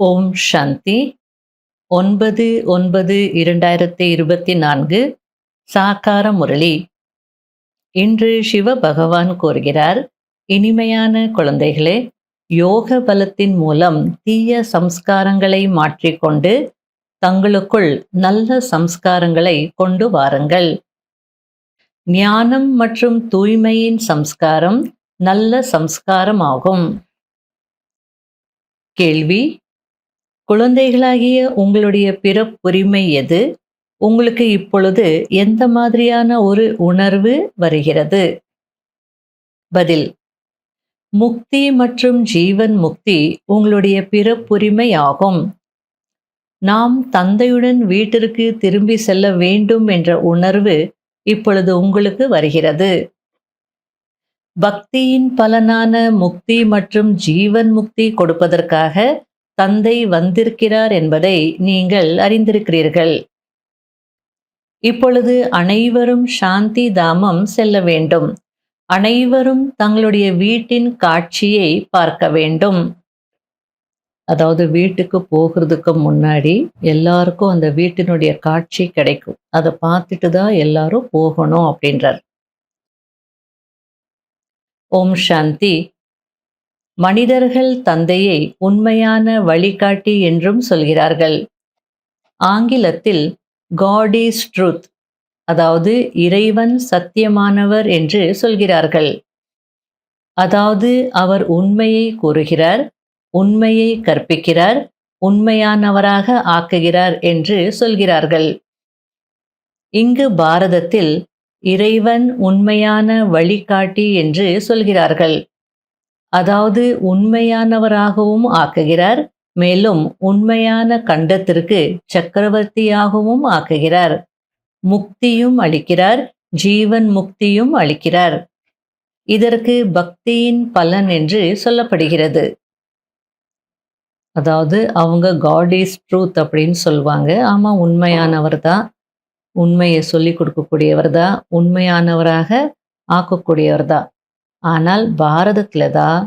ஓம் சாந்தி 9/9/2024 சாக்கார முரளி. இன்று சிவ பகவான் கூறுகிறார், இனிமையான குழந்தைகளே, யோக பலத்தின் மூலம் தீய சம்ஸ்காரங்களை மாற்றிக்கொண்டு தங்களுக்குள் நல்ல சம்ஸ்காரங்களை கொண்டு வாருங்கள். ஞானம் மற்றும் தூய்மையின் சம்ஸ்காரம் நல்ல சம்ஸ்காரமாகும். கேள்வி: குழந்தைகளாகிய உங்களுடைய பிறப்புரிமை எது? உங்களுக்கு இப்பொழுது எந்த மாதிரியான ஒரு உணர்வு வருகிறது? பதில்: முக்தி மற்றும் ஜீவன் முக்தி உங்களுடைய பிறப்புரிமை ஆகும். நாம் தந்தையுடன் வீட்டிற்கு திரும்பி செல்ல வேண்டும் என்ற உணர்வு இப்பொழுது உங்களுக்கு வருகிறது. பக்தியின் பலனான முக்தி மற்றும் ஜீவன் முக்தி கொடுப்பதற்காக தந்தை வந்திருக்கிறார் என்பதை நீங்கள் அறிந்திருக்கிறீர்கள். இப்பொழுது அனைவரும் சாந்தி தாமம் செல்ல வேண்டும். அனைவரும் தங்களுடைய வீட்டின் காட்சியை பார்க்க வேண்டும். அதாவது வீட்டுக்கு போகிறதுக்கு முன்னாடி எல்லாருக்கும் அந்த வீட்டினுடைய காட்சி கிடைக்கும். அதை பார்த்துட்டு தான் எல்லாரும் போகணும் அப்படின்றார். ஓம் சாந்தி. மனிதர்கள் தந்தையை உண்மையான வழிகாட்டி என்றும் சொல்கிறார்கள். ஆங்கிலத்தில் காட் இஸ் ட்ரூத், அதாவது இறைவன் சத்தியமானவர் என்று சொல்கிறார்கள். அதாவது அவர் உண்மையை கூறுகிறார், உண்மையை கற்பிக்கிறார், உண்மையானவராக ஆக்குகிறார் என்று சொல்கிறார்கள். இங்கு பாரதத்தில் இறைவன் உண்மையான வழிகாட்டி என்று சொல்கிறார்கள். அதாவது உண்மையானவராகவும் ஆக்குகிறார், மேலும் உண்மையான கண்டத்திற்கு சக்கரவர்த்தியாகவும் ஆக்குகிறார். முக்தியும் அளிக்கிறார், ஜீவன் முக்தியும் அளிக்கிறார். இதற்கு பக்தியின் பலன் என்று சொல்லப்படுகிறது. அதாவது அவங்க காட் இஸ் ட்ரூத் அப்படின்னு சொல்லுவாங்க. ஆமா, உண்மையானவர் தான், உண்மையை சொல்லி கொடுக்கக்கூடியவர் தான், உண்மையானவராக ஆக்கக்கூடியவர் தான். ஆனால் பாரதத்துல தான்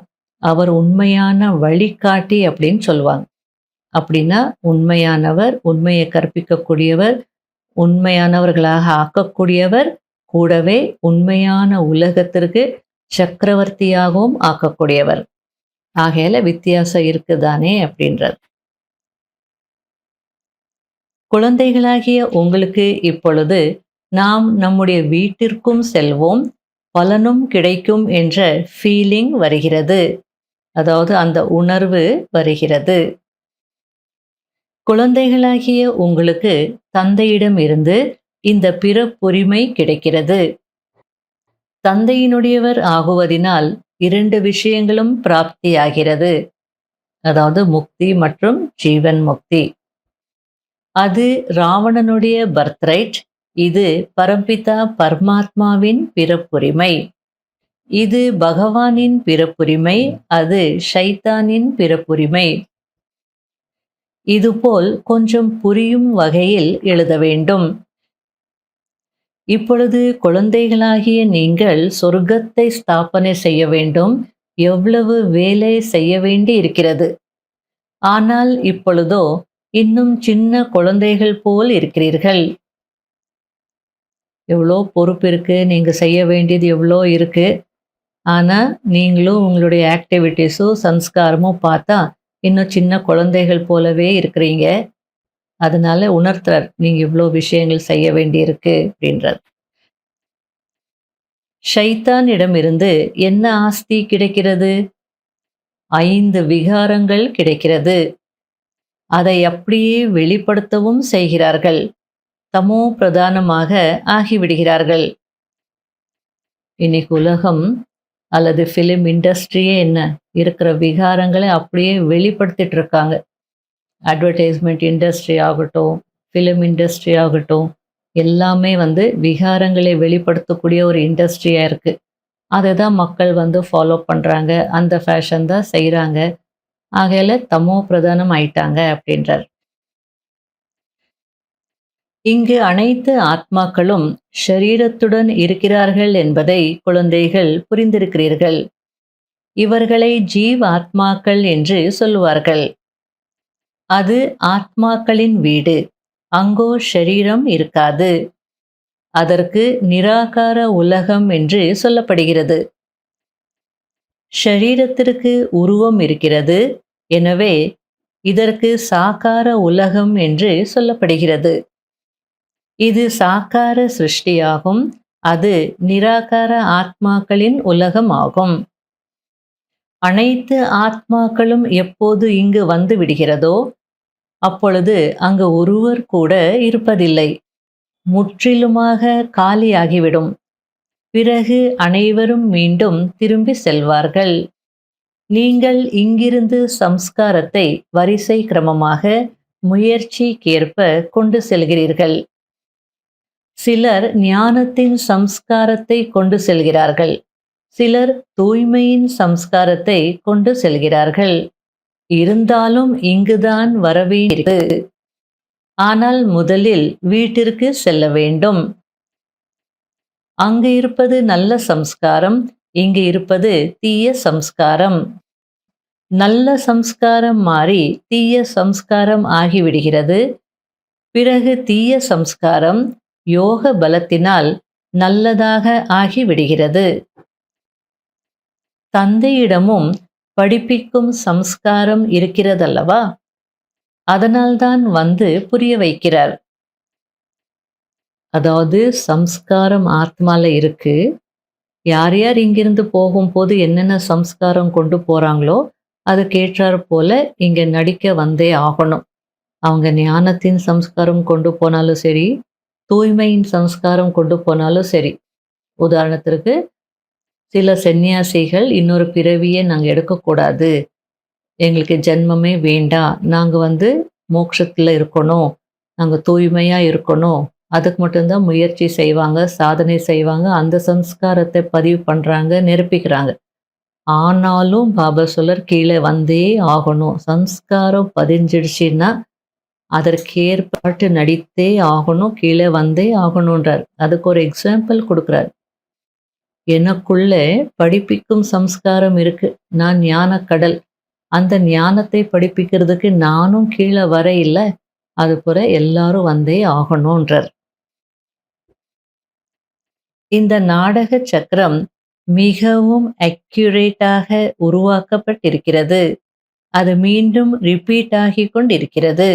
அவர் உண்மையான வழிகாட்டி அப்படின்னு சொல்லுவாங்க. அப்படின்னா உண்மையானவர், உண்மையை கற்பிக்கக்கூடியவர், உண்மையானவர்களாக ஆக்கக்கூடியவர், கூடவே உண்மையான உலகத்திற்கு சக்கரவர்த்தியாகவும் ஆக்கக்கூடியவர். ஆகையால வித்தியாசம் இருக்குதானே அப்படின்றது. குழந்தைகளாகிய உங்களுக்கு இப்பொழுது நாம் நம்முடைய வீட்டிற்கும் செல்வோம், பலனும் கிடைக்கும் என்ற ஃபீலிங் வருகிறது. அதாவது அந்த உணர்வு வருகிறது. குழந்தைகளாகிய உங்களுக்கு தந்தையிடம் இருந்து இந்த பிறப்புரிமை கிடைக்கிறது. தந்தையினுடையவர் ஆகுவதினால் 2 விஷயங்களும் பிராப்தியாகிறது. அதாவது முக்தி மற்றும் ஜீவன் முக்தி. அது ராவணனுடைய பர்த்ரைட், இது பரம்பிதா பரமாத்மாவின் பிறப்புரிமை. இது பகவானின் பிறப்புரிமை, அது ஷைத்தானின் பிறப்புரிமை. இதுபோல் கொஞ்சம் புரியும் வகையில் எழுத வேண்டும். இப்பொழுது குழந்தைகளாகிய நீங்கள் சொர்க்கத்தை ஸ்தாபனை செய்ய வேண்டும். எவ்வளவு வேலை செய்ய வேண்டி இருக்கிறது. ஆனால் இப்பொழுதோ இன்னும் சின்ன குழந்தைகள் போல் இருக்கிறீர்கள். எவ்வளோ பொறுப்பு இருக்கு, நீங்க செய்ய வேண்டியது எவ்வளோ இருக்கு. ஆனா நீங்களும் உங்களுடைய ஆக்டிவிட்டீஸும் சம்ஸ்காரமும் பார்த்தா இன்னும் சின்ன குழந்தைகள் போலவே இருக்கிறீங்க. அதனால உணர்த்துறார், நீங்க இவ்வளோ விஷயங்கள் செய்ய வேண்டியிருக்கு அப்படின்றார். ஷைத்தானிடமிருந்து என்ன ஆஸ்தி கிடைக்கிறது? 5 விகாரங்கள் கிடைக்கிறது. அதை அப்படியே வெளிப்படுத்தவும் செய்கிறார்கள். தமோ பிரதானமாக ஆகிவிடுகிறார்கள். இன்னைக்கு உலகம் அல்லது ஃபிலிம் இண்டஸ்ட்ரியே என்ன இருக்கிற விகாரங்களை அப்படியே வெளிப்படுத்திட்டு இருக்காங்க. அட்வர்டைஸ்மெண்ட் இண்டஸ்ட்ரி ஆகட்டும், ஃபிலிம் இண்டஸ்ட்ரி ஆகட்டும், எல்லாமே விகாரங்களை வெளிப்படுத்தக்கூடிய ஒரு இண்டஸ்ட்ரியாக இருக்குது. அதை தான் மக்கள் ஃபாலோ பண்ணுறாங்க, அந்த ஃபேஷன் தான் செய்கிறாங்க. ஆகையால தமோ பிரதானம் ஆயிட்டாங்க அப்படின்றார். இங்கு அனைத்து ஆத்மாக்களும் ஷரீரத்துடன் இருக்கிறார்கள் என்பதை குழந்தைகள் புரிந்திருக்கிறீர்கள். இவர்களை ஜீவ ஆத்மாக்கள் என்று சொல்லுவார்கள். அது ஆத்மாக்களின் வீடு. அங்கோ ஷரீரம் இருக்காது. அதற்கு நிராகார உலகம் என்று சொல்லப்படுகிறது. ஷரீரத்திற்கு உருவம் இருக்கிறது. எனவே இதற்கு சாகார உலகம் என்று சொல்லப்படுகிறது. இது சாகார சிருஷ்டியாகும். அது நிராகார ஆத்மாக்களின் உலகம் ஆகும். அனைத்து ஆத்மாக்களும் எப்போது இங்கு வந்து விடுகிறதோ அப்பொழுது அங்கு ஒருவர் கூட இருப்பதில்லை. முற்றிலுமாக காலியாகிவிடும். பிறகு அனைவரும் மீண்டும் திரும்பி செல்வார்கள். நீங்கள் இங்கிருந்து சம்ஸ்காரத்தை வரிசை கிரமமாக முயற்சிக்கேற்ப கொண்டு செல்கிறீர்கள். சிலர் ஞானத்தின் சம்ஸ்காரத்தை கொண்டு செல்கிறார்கள். சிலர் தூய்மையின் சம்ஸ்காரத்தை கொண்டு செல்கிறார்கள். இருந்தாலும் இங்குதான் வரவேண்டியிருக்கிறது. ஆனால் முதலில் வீட்டிற்கு செல்ல வேண்டும். அங்கு இருப்பது நல்ல சம்ஸ்காரம், இங்கு இருப்பது தீய சம்ஸ்காரம். நல்ல சம்ஸ்காரம் மாறி தீய சம்ஸ்காரம் ஆகிவிடுகிறது. பிறகு தீய சம்ஸ்காரம் யோக பலத்தினால் நல்லதாக ஆகிவிடுகிறது. தந்தையிடமும் படிப்பிக்கும் சம்ஸ்காரம் இருக்கிறதல்லவா? அதனால்தான் வந்து புரிய வைக்கிறார். அதாவது சம்ஸ்காரம் ஆத்மால இருக்கு. யார் யார் இங்கிருந்து போகும்போது என்னென்ன சம்ஸ்காரம் கொண்டு போறாங்களோ அதுக்கேற்றாற் போல இங்க நடிக்க வந்தே ஆகணும். அவங்க ஞானத்தின் சம்ஸ்காரம் கொண்டு போனாலும் சரி, தூய்மையின் சம்ஸ்காரம் கொண்டு போனாலும் சரி. உதாரணத்திற்கு சில சந்நியாசிகள் இன்னொரு பிறவியை நாங்கள் எடுக்கக்கூடாது, எங்களுக்கு ஜென்மமே வேண்டாம், நாங்கள் மோட்சத்தில் இருக்கணும், நாங்கள் தூய்மையாக இருக்கணும், அதுக்கு மட்டும்தான் முயற்சி செய்வாங்க, சாதனை செய்வாங்க, அந்த சம்ஸ்காரத்தை பதிவு பண்ணுறாங்க, நிரப்பிக்கிறாங்க. ஆனாலும் பாபா சொல்லர் கீழே வந்தே ஆகணும். சம்ஸ்காரம் பதிஞ்சிடுச்சுன்னா அதற்கேற்பாட்டு நடித்தே ஆகணும், கீழே வந்தே ஆகணுன்றார். அதுக்கு ஒரு எக்ஸாம்பிள் கொடுக்குறார். எனக்குள்ளே படிப்பிக்கும் சம்ஸ்காரம் இருக்கு, நான் ஞான கடல், அந்த ஞானத்தை படிப்பிக்கிறதுக்கு நானும் கீழே வர இல்லை, அது போல எல்லாரும் வந்தே ஆகணுன்றார். இந்த நாடக சக்கரம் மிகவும் அக்யூரேட்டாக உருவாக்கப்பட்டிருக்கிறது. அது மீண்டும் ரிப்பீட் ஆகி கொண்டிருக்கிறது.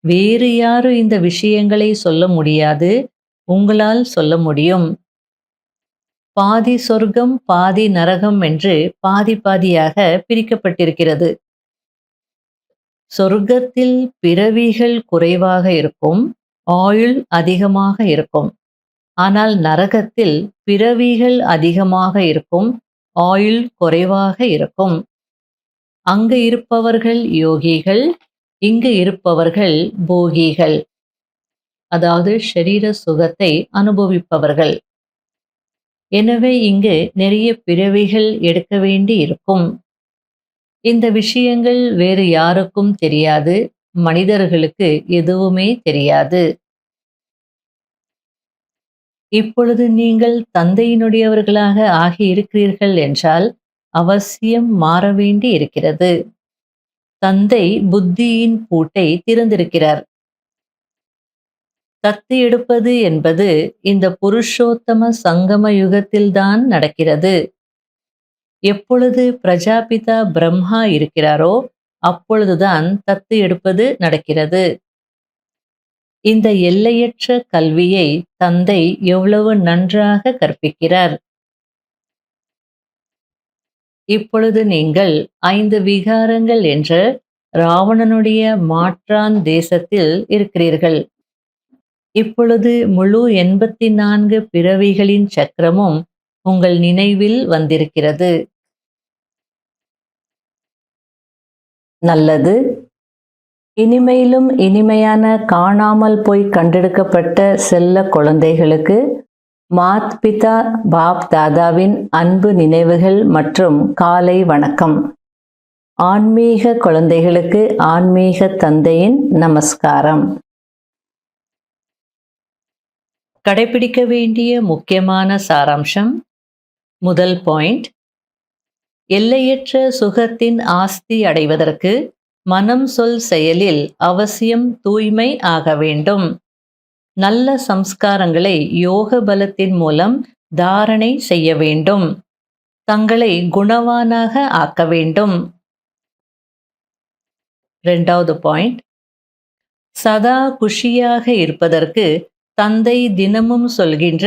வேறு யாரும் இந்த விஷயங்களை சொல்ல முடியாது, உங்களால் சொல்ல முடியும். பாதி சொர்க்கம் பாதி நரகம் என்று பாதி பாதியாக பிரிக்கப்பட்டிருக்கிறது. சொர்க்கத்தில் பிறவிகள் குறைவாக இருக்கும், ஆயுள் அதிகமாக இருக்கும். ஆனால் நரகத்தில் பிறவிகள் அதிகமாக இருக்கும், ஆயுள் குறைவாக இருக்கும். அங்கு இருப்பவர்கள் யோகிகள், இங்கு இருப்பவர்கள் போகிகள். அதாவது ஷரீர சுகத்தை அனுபவிப்பவர்கள். எனவே இங்கு நிறைய பிறவிகள் எடுக்க வேண்டி இருக்கும். இந்த விஷயங்கள் வேறு யாருக்கும் தெரியாது, மனிதர்களுக்கு எதுவுமே தெரியாது. இப்பொழுது நீங்கள் தந்தையினுடையவர்களாக ஆகி இருக்கிறீர்கள் என்றால் அவசியம் மாற வேண்டி இருக்கிறது. தந்தை புத்தியின் பூட்டை திறந்திருக்கிறார். தத்து எடுப்பது என்பது இந்த புருஷோத்தம சங்கம யுகத்தில்தான் நடக்கிறது. எப்பொழுது பிரஜாபிதா பிரம்மா இருக்கிறாரோ அப்பொழுதுதான் தத்து எடுப்பது நடக்கிறது. இந்த எல்லையற்ற கல்வியை தந்தை எவ்வளவு நன்றாக கற்பிக்கிறார். இப்பொழுது நீங்கள் 5 விகாரங்கள் என்ற ராவணனுடைய மாற்றான் தேசத்தில் இருக்கிறீர்கள். இப்பொழுது முழு 84 பிறவிகளின் சக்கரமும் உங்கள் நினைவில் வந்திருக்கிறது. நல்லது. இனிமையிலும் இனிமையான காணாமல் போய் கண்டெடுக்கப்பட்ட செல்ல குழந்தைகளுக்கு மாத் பிதா பாப் தாதாவின் அன்பு நினைவுகள் மற்றும் காலை வணக்கம். ஆன்மீக குழந்தைகளுக்கு ஆன்மீக தந்தையின் நமஸ்காரம். கடைபிடிக்க வேண்டிய முக்கியமான சாராம்சம். முதல் பாயிண்ட், எல்லையற்ற சுகத்தின் ஆஸ்தி அடைவதற்கு மனம் சொல் செயலில் அவசியம் தூய்மை ஆக வேண்டும். நல்ல சம்ஸ்காரங்களை யோக பலத்தின் மூலம் தாரணை செய்ய வேண்டும். தங்களை குணவானாக ஆக்க வேண்டும். 2வது பாயிண்ட், சதா குஷியாக இருப்பதற்கு தந்தை தினமும் சொல்கின்ற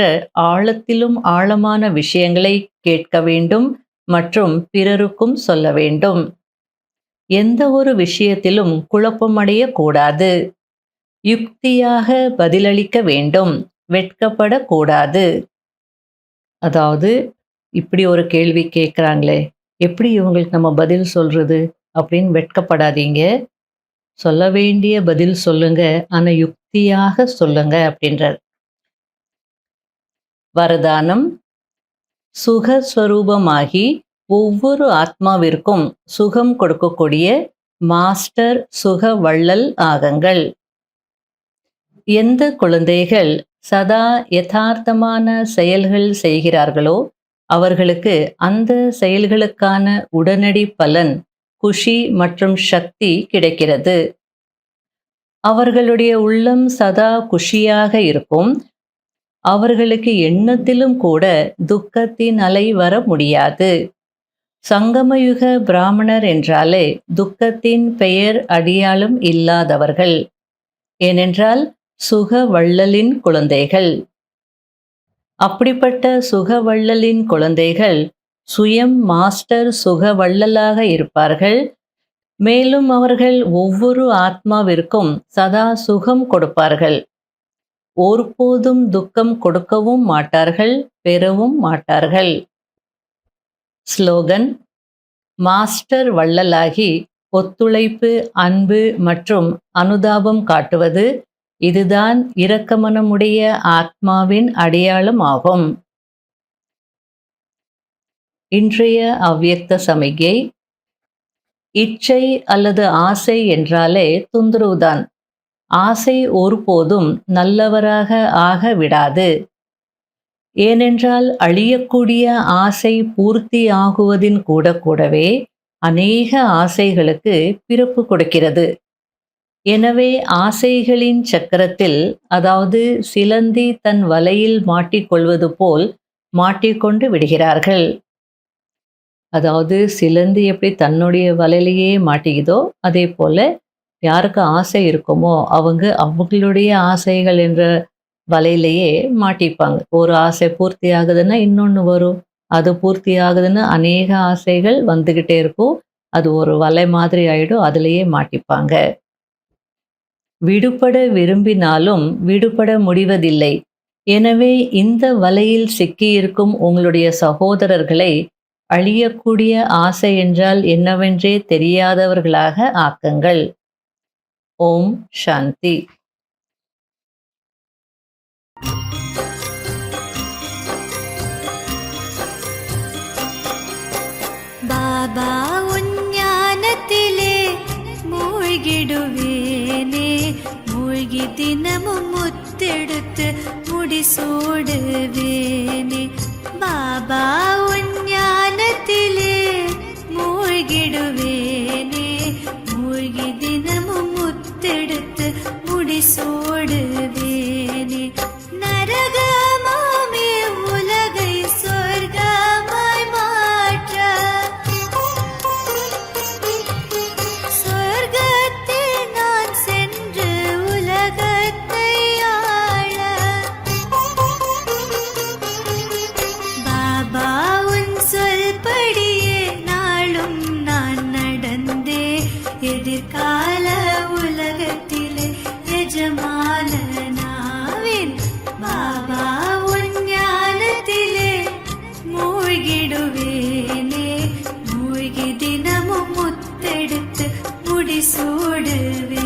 ஆழத்திலும் ஆழமான விஷயங்களை கேட்க வேண்டும் மற்றும் பிறருக்கும் சொல்ல வேண்டும். எந்த ஒரு விஷயத்திலும் குழப்பமடைய கூடாது. யுக்தியாக பதிலளிக்க வேண்டும், வெட்கப்படக்கூடாது. அதாவது இப்படி ஒரு கேள்வி கேட்குறாங்களே, எப்படி இவங்களுக்கு நம்ம பதில் சொல்றது அப்படின்னு வெட்கப்படாதீங்க. சொல்ல வேண்டிய பதில் சொல்லுங்க, ஆனா யுக்தியாக சொல்லுங்க அப்படின்றார். வரதானம், சுகஸ்வரூபமாகி ஒவ்வொரு ஆத்மாவிற்கும் சுகம் கொடுக்கக்கூடிய மாஸ்டர் சுக வள்ளல் ஆகுங்கள். எந்த குழந்தைகள் சதா யதார்த்தமான செயல்கள் செய்கிறார்களோ அவர்களுக்கு அந்த செயல்களுக்கான உடனடி பலன், குஷி மற்றும் சக்தி கிடைக்கிறது. அவர்களுடைய உள்ளம் சதா குஷியாக இருக்கும். அவர்களுக்கு எண்ணத்திலும் கூட துக்கத்தின் அலை வர முடியாது. சங்கமயுக பிராமணர் என்றாலே துக்கத்தின் பெயர் அடியாளும் இல்லாதவர்கள். ஏனென்றால் சுக வள்ளலின் குழந்தைகள். அப்படிப்பட்ட சுகவள்ளலின் குழந்தைகள் சுயம் மாஸ்டர் சுகவள்ளலாக இருப்பார்கள். மேலும் அவர்கள் ஒவ்வொரு ஆத்மாவிற்கும் சதா சுகம் கொடுப்பார்கள். ஒருபோதும் துக்கம் கொடுக்கவும் மாட்டார்கள், பெறவும் மாட்டார்கள். ஸ்லோகன், மாஸ்டர் வள்ளலாகி ஒத்துழைப்பு, அன்பு மற்றும் அனுதாபம் காட்டுவது, இதுதான் இரக்கமனமுடைய ஆத்மாவின் அடையாளம் ஆகும். இன்றைய அவ்யக்த சமிகை, இச்சை அல்லது ஆசை என்றாலே தொந்தரவுதான். ஆசை ஒருபோதும் நல்லவராக ஆக விடாது. ஏனென்றால் அழியக்கூடிய ஆசை பூர்த்தி ஆகுவதின் கூடவே அநேக ஆசைகளுக்கு பிறப்பு கொடுக்கிறது. எனவே ஆசைகளின் சக்கரத்தில், அதாவது சிலந்தி தன் வலையில் மாட்டிக்கொள்வது போல் மாட்டிக்கொண்டு விடுகிறார்கள். அதாவது சிலந்தி எப்படி தன்னுடைய வலையிலேயே மாட்டிக்குதோ அதே போல யாருக்கு ஆசை இருக்குமோ அவங்களுடைய ஆசைகள் என்ற வலையிலேயே மாட்டிப்பாங்க. ஒரு ஆசை பூர்த்தி ஆகுதுன்னா இன்னொன்று வரும், அது பூர்த்தி ஆகுதுன்னா அநேக ஆசைகள் வந்துக்கிட்டே இருக்கும். அது ஒரு வலை மாதிரி ஆயிடும், அதுலேயே மாட்டிப்பாங்க. விடுபட விரும்பினாலும் விடுபட முடிவதில்லை. எனவே இந்த வலையில் சிக்கியிருக்கும் உங்களுடைய சகோதரர்களை அழியக்கூடிய ஆசை என்றால் என்னவென்றே தெரியாதவர்களாக ஆக்குங்கள். ஓம் சாந்தி. பாபா உஞ்ஞானத்திலே மூழ்கிடுவேனே, மூழ்கி தினமும் முத்தெடுத்து முடிசூடுவேனே. பாபா உஞ்ஞானத்திலே மூழ்கிடுவேனே, மூழ்கி தினமும் முத்தெடுத்து முடிசூடுவேனே. நரகமாமே உலகை சொர்க்கமாய் மாற்ற, சொர்க்கத்தில் நான் சென்று உலகத்தை ஆள. பாபா உன் சொல்படியே நாளும் நான் நடந்தே எதிர்கால உலகத்திலே எஜமானனாவேன். பாபா உன் ஞானத்திலே மூழ்கிடுவேனே, மூழ்கி தினமும் முத்தெடுத்து முடிசூடுவேனே.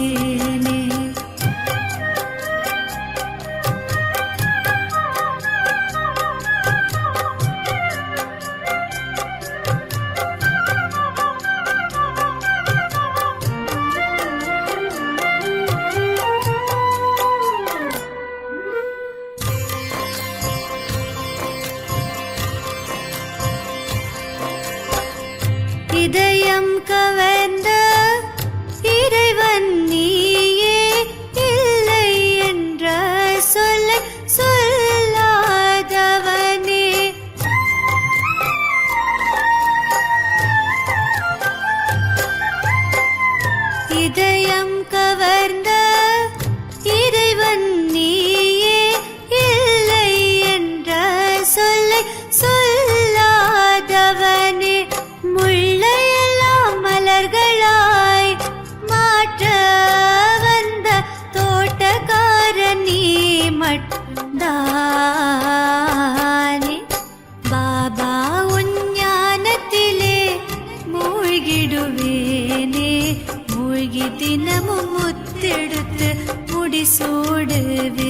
இதயம் கவர்ந்த இறைவன் நீயே, இல்லை என்ற சொல்லை சொல்லாதவனே, முள்ளையெல்லாம் மலர்களாய் மாற்ற வந்த தோட்டக்காரன் நீ மட்டும்தானே. பாபா உன் ஞானத்திலே மூழ்கிடுவேனே, மூழ்கி தினமும் முத்தெடுத்து முடிசூடுவேனே.